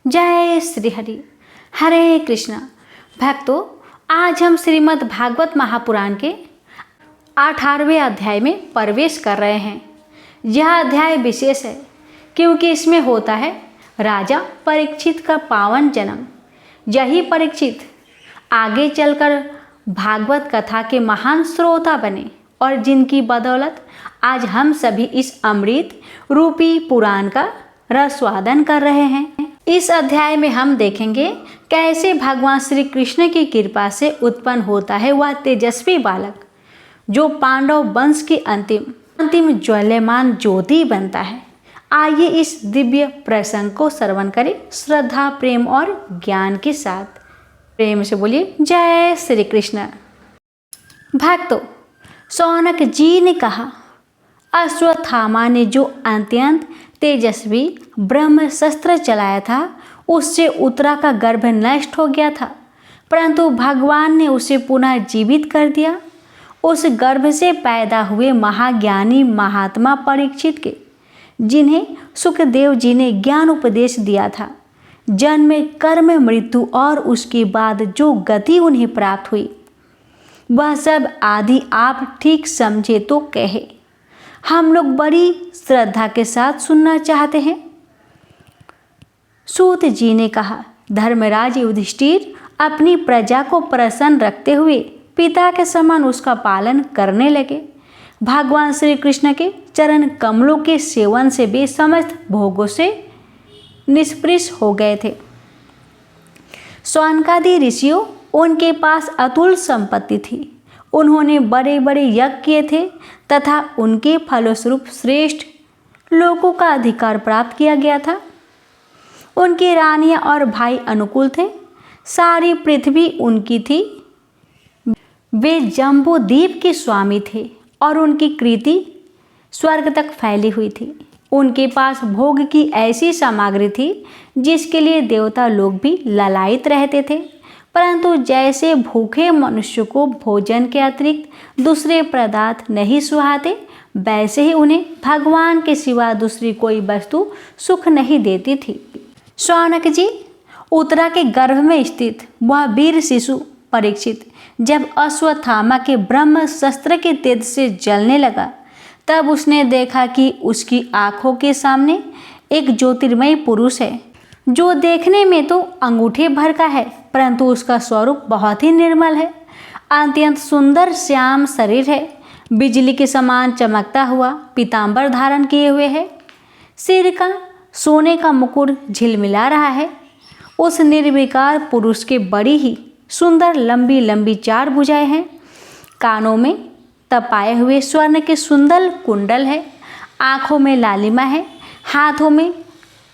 जय श्री हरि। हरे कृष्णा। भक्तों, आज हम श्रीमद् भागवत महापुराण के 18वें अध्याय में प्रवेश कर रहे हैं। यह अध्याय विशेष है क्योंकि इसमें होता है राजा परीक्षित का पावन जन्म। यही परीक्षित आगे चलकर भागवत कथा के महान श्रोता बने और जिनकी बदौलत आज हम सभी इस अमृत रूपी पुराण का रसवादन कर रहे हैं। इस अध्याय में हम देखेंगे कैसे भगवान श्री कृष्ण की कृपा से उत्पन्न होता है वह तेजस्वी बालक जो पांडव वंश की अंतिम ज्वल्यमान ज्योति बनता है। आइए इस दिव्य प्रसंग को श्रवण करें श्रद्धा, प्रेम और ज्ञान के साथ। प्रेम से बोलिए जय श्री कृष्ण। भक्तों, शौनक जी ने कहा, अश्वत्थामा ने जो अत्यंत तेजस्वी ब्रह्मशस्त्र चलाया था उससे उत्तरा का गर्भ नष्ट हो गया था, परंतु भगवान ने उसे पुनः जीवित कर दिया। उस गर्भ से पैदा हुए महाज्ञानी महात्मा परीक्षित के, जिन्हें सुखदेव जी ने ज्ञान उपदेश दिया था, जन्म, कर्म, मृत्यु और उसके बाद जो गति उन्हें प्राप्त हुई वह सब आदि आप ठीक समझे तो कहे। हम लोग बड़ी श्रद्धा के साथ सुनना चाहते हैं। सूत जी ने कहा, धर्मराज युधिष्ठिर अपनी प्रजा को प्रसन्न रखते हुए पिता के समान उसका पालन करने लगे। भगवान श्री कृष्ण के चरण कमलों के सेवन से वे समस्त भोगों से निष्पृष हो गए थे। शौनकादि ऋषियों, उनके पास अतुल संपत्ति थी। उन्होंने बड़े बड़े यज्ञ किए थे तथा उनके फलस्वरूप श्रेष्ठ लोगों का अधिकार प्राप्त किया गया था। उनकी रानियां और भाई अनुकूल थे। सारी पृथ्वी उनकी थी। वे जम्बू द्वीप के स्वामी थे और उनकी कृति स्वर्ग तक फैली हुई थी। उनके पास भोग की ऐसी सामग्री थी जिसके लिए देवता लोग भी ललायित रहते थे, परंतु जैसे भूखे मनुष्य को भोजन के अतिरिक्त दूसरे पदार्थ नहीं सुहाते, वैसे ही उन्हें भगवान के सिवा दूसरी कोई वस्तु सुख नहीं देती थी। शौनक जी, उत्तरा के गर्भ में स्थित वह वीर शिशु परीक्षित जब अश्वत्थामा के ब्रह्म शस्त्र के तेज से जलने लगा, तब उसने देखा कि उसकी आंखों के सामने एक ज्योतिर्मय पुरुष है जो देखने में तो अंगूठे भर का है, परंतु उसका स्वरूप बहुत ही निर्मल है। अत्यंत सुंदर श्याम शरीर है, बिजली के समान चमकता हुआ पीतांबर धारण किए हुए है। सिर का सोने का मुकुट झिलमिला रहा है। उस निर्विकार पुरुष के बड़ी ही सुंदर लंबी लंबी 4 भुजाएं हैं। कानों में तपाए हुए स्वर्ण के सुंदर कुंडल है। आँखों में लालिमा है। हाथों में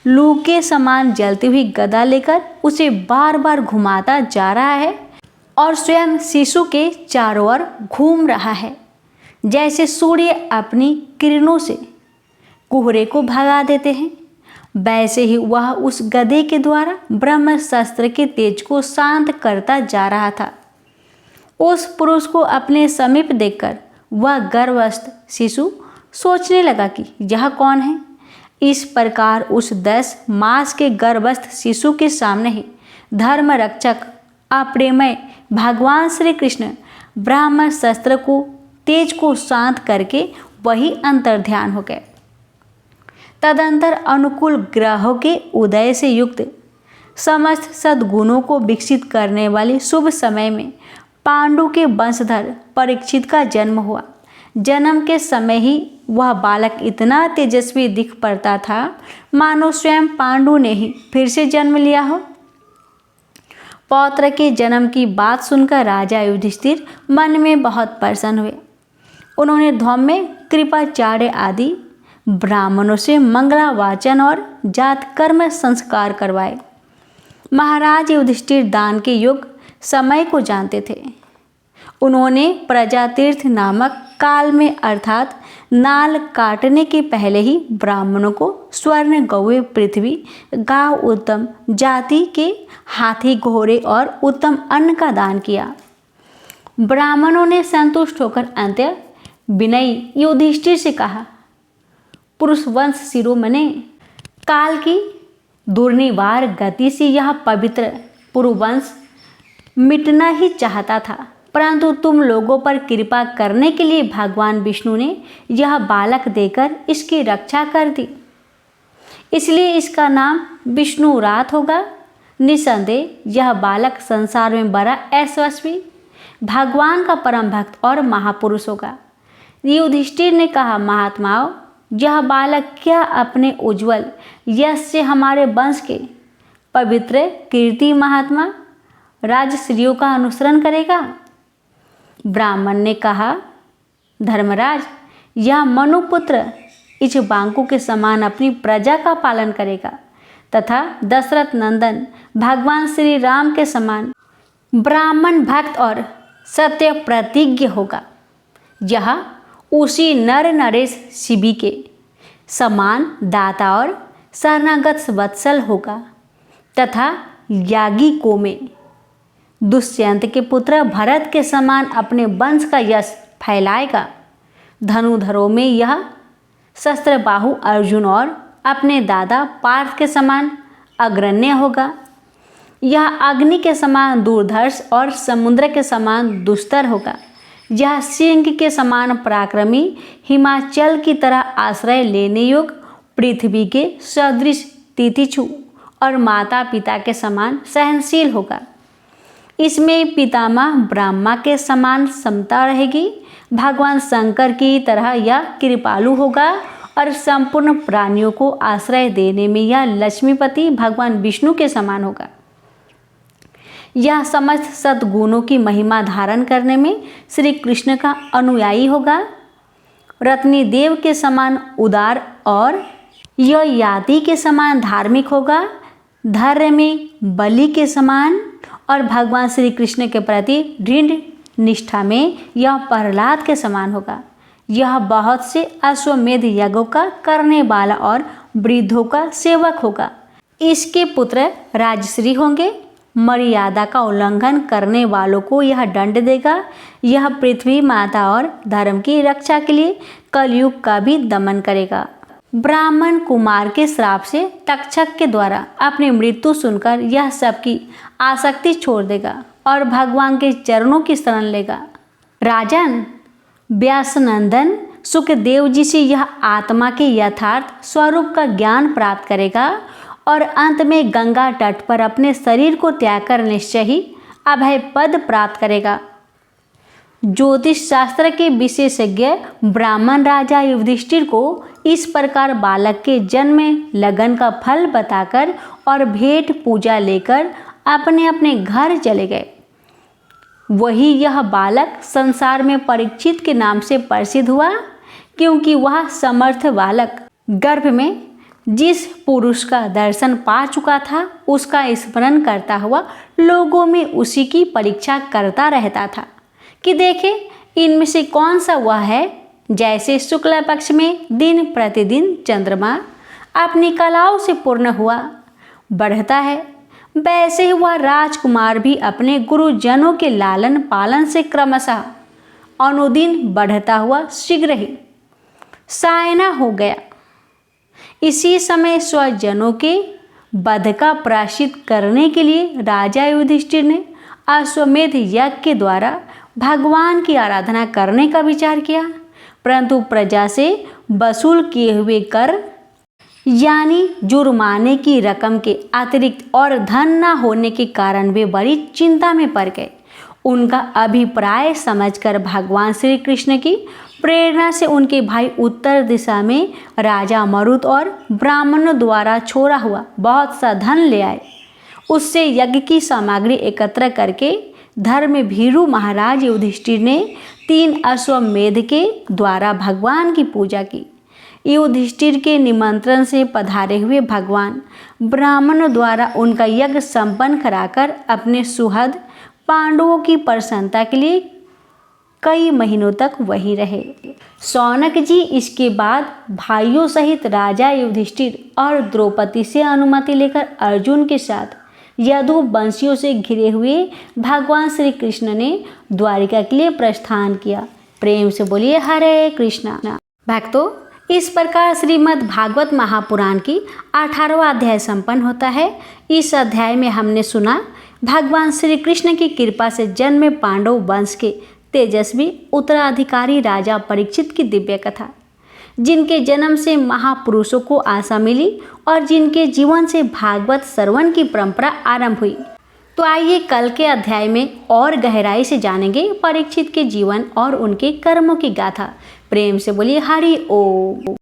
लू के समान जलती हुई गदा लेकर उसे बार बार घुमाता जा रहा है और स्वयं शिशु के चारों ओर घूम रहा है। जैसे सूर्य अपनी किरणों से कोहरे को भगा देते हैं, वैसे ही वह उस गदे के द्वारा ब्रह्मशस्त्र के तेज को शांत करता जा रहा था। उस पुरुष को अपने समीप देखकर वह गर्भस्थ शिशु सोचने लगा कि यह कौन है। इस प्रकार उस 10 मास के गर्भस्थ शिशु के सामने ही धर्म रक्षक अप्रेमय भगवान श्री कृष्ण ब्रह्म शस्त्र को तेज को शांत करके वही अंतर्ध्यान हो गए। तदंतर अनुकूल ग्रहों के उदय से युक्त समस्त सद्गुणों को विकसित करने वाले शुभ समय में पांडु के वंशधर परीक्षित का जन्म हुआ। जन्म के समय ही वह बालक इतना तेजस्वी दिख पड़ता था मानो स्वयं पांडु ने ही फिर से जन्म लिया हो। पौत्र के जन्म की बात सुनकर राजा युधिष्ठिर मन में बहुत प्रसन्न हुए। उन्होंने धौम्य, कृपाचार्य आदि ब्राह्मणों से मंगला वाचन और जात कर्म संस्कार करवाए। महाराज युधिष्ठिर दान के योग्य समय को जानते थे। उन्होंने प्रजातीर्थ नामक काल में अर्थात नाल काटने के पहले ही ब्राह्मणों को स्वर्ण, गौएं, पृथ्वी, गांव, उत्तम जाति के हाथी, घोड़े और उत्तम अन्न का दान किया। ब्राह्मणों ने संतुष्ट होकर अंत्य विनयी युधिष्ठिर से कहा, पुरुष वंश शिरोमणे, काल की दुर्निवार गति से यह पवित्र पुरुवंश मिटना ही चाहता था, परंतु तुम लोगों पर कृपा करने के लिए भगवान विष्णु ने यह बालक देकर इसकी रक्षा कर दी, इसलिए इसका नाम विष्णुरात होगा। निसंदेह यह बालक संसार में बड़ा यशस्वी, भगवान का परम भक्त और महापुरुष होगा। युधिष्ठिर ने कहा, महात्माओं, यह बालक क्या अपने उज्जवल यश से हमारे वंश के पवित्र कीर्ति महात्मा राजश्रियों का अनुसरण करेगा? ब्राह्मण ने कहा, धर्मराज, यह मनुपुत्र इक्ष्वाकु के समान अपनी प्रजा का पालन करेगा तथा दशरथ नंदन भगवान श्री राम के समान ब्राह्मण भक्त और सत्य प्रतिज्ञ होगा। यह उसी नर नरेश शिबी के समान दाता और शरणागत वत्सल होगा तथा याज्ञिकों में दुष्यंत के पुत्र भरत के समान अपने वंश का यश फैलाएगा। धनुधरों में यह शस्त्रबाहु अर्जुन और अपने दादा पार्थ के समान अग्रण्य होगा। यह अग्नि के समान दूरधर्ष और समुद्र के समान दुस्तर होगा। यह सिंह के समान पराक्रमी, हिमाचल की तरह आश्रय लेने योग्य, पृथ्वी के सदृश तितिक्षु और माता पिता के समान सहनशील होगा। इसमें पितामह ब्रह्मा के समान समता रहेगी। भगवान शंकर की तरह यह कृपालु होगा और संपूर्ण प्राणियों को आश्रय देने में यह लक्ष्मीपति भगवान विष्णु के समान होगा। यह समस्त सद्गुणों की महिमा धारण करने में श्री कृष्ण का अनुयायी होगा। रत्नी देव के समान उदार और ययाति के समान धार्मिक होगा। धैर्य में बलि के समान और भगवान श्री कृष्ण के प्रति दृढ़ निष्ठा में यह प्रहलाद के समान होगा। यह बहुत से अश्वमेध यज्ञों का करने वाला और वृद्धों का सेवक होगा। इसके पुत्र राजश्री होंगे। मर्यादा का उल्लंघन करने वालों को यह दंड देगा। यह पृथ्वी माता और धर्म की रक्षा के लिए कलयुग का भी दमन करेगा। ब्राह्मण कुमार के श्राप से तक्षक के द्वारा अपनी मृत्यु सुनकर यह सबकी आसक्ति छोड़ देगा और भगवान के चरणों की शरण लेगा। राजन, व्यासनंदन सुखदेव जी से यह आत्मा के यथार्थ स्वरूप का ज्ञान प्राप्त करेगा और अंत में गंगा तट पर अपने शरीर को त्याग कर निश्चय ही अभय पद प्राप्त करेगा। ज्योतिष शास्त्र के विशेषज्ञ ब्राह्मण राजा युधिष्ठिर को इस प्रकार बालक के जन्म में लगन का फल बताकर और भेंट पूजा लेकर अपने अपने घर चले गए। वही यह बालक संसार में परीक्षित के नाम से प्रसिद्ध हुआ, क्योंकि वह समर्थ बालक गर्भ में जिस पुरुष का दर्शन पा चुका था उसका स्मरण करता हुआ लोगों में उसी की परीक्षा करता रहता था कि देखे इनमें से कौन सा वह है। जैसे शुक्ल पक्ष में दिन प्रतिदिन चंद्रमा अपनी कलाओं से पूर्ण हुआ बढ़ता है, वैसे ही वह राजकुमार भी अपने गुरुजनों के लालन पालन से क्रमशः अनुदिन बढ़ता हुआ शीघ्र ही सायना हो गया। इसी समय स्वजनों के वध का प्रायश्चित करने के लिए राजा युधिष्ठिर ने अश्वमेध यज्ञ के द्वारा भगवान की आराधना करने का विचार किया, परंतु प्रजा से वसूल किए हुए कर यानी जुर्माने की रकम के अतिरिक्त और धन न होने के कारण वे बड़ी चिंता में पड़ गए। उनका अभिप्राय समझकर भगवान श्री कृष्ण की प्रेरणा से उनके भाई उत्तर दिशा में राजा मरुत और ब्राह्मणों द्वारा छोड़ा हुआ बहुत सा धन ले आए। उससे यज्ञ की सामग्री एकत्र करके धर्मभीरु महाराज युधिष्ठिर ने 3 अश्वमेध के द्वारा भगवान की पूजा की। युधिष्ठिर के निमंत्रण से पधारे हुए भगवान ब्राह्मणों द्वारा उनका यज्ञ संपन्न कराकर अपने सुहृद पांडवों की प्रसन्नता के लिए कई महीनों तक वहीं रहे। शौनक जी इसके बाद भाइयों सहित राजा युधिष्ठिर और द्रौपदी से अनुमति लेकर अर्जुन के साथ यदु वंशियों से घिरे हुए भगवान श्री कृष्ण ने द्वारिका के लिए प्रस्थान किया। प्रेम से बोलिए हरे कृष्णा। भक्तों, इस प्रकार श्रीमद् भागवत महापुराण की 18वां अध्याय संपन्न होता है। इस अध्याय में हमने सुना भगवान श्री कृष्ण की कृपा से जन्मे पांडव वंश के तेजस्वी उत्तराधिकारी राजा परीक्षित की दिव्य कथा, जिनके जन्म से महापुरुषों को आशा मिली और जिनके जीवन से भागवत श्रवण की परंपरा आरंभ हुई। तो आइए कल के अध्याय में और गहराई से जानेंगे परीक्षित के जीवन और उनके कर्मों की गाथा। प्रेम से बोलिए हरि ओम।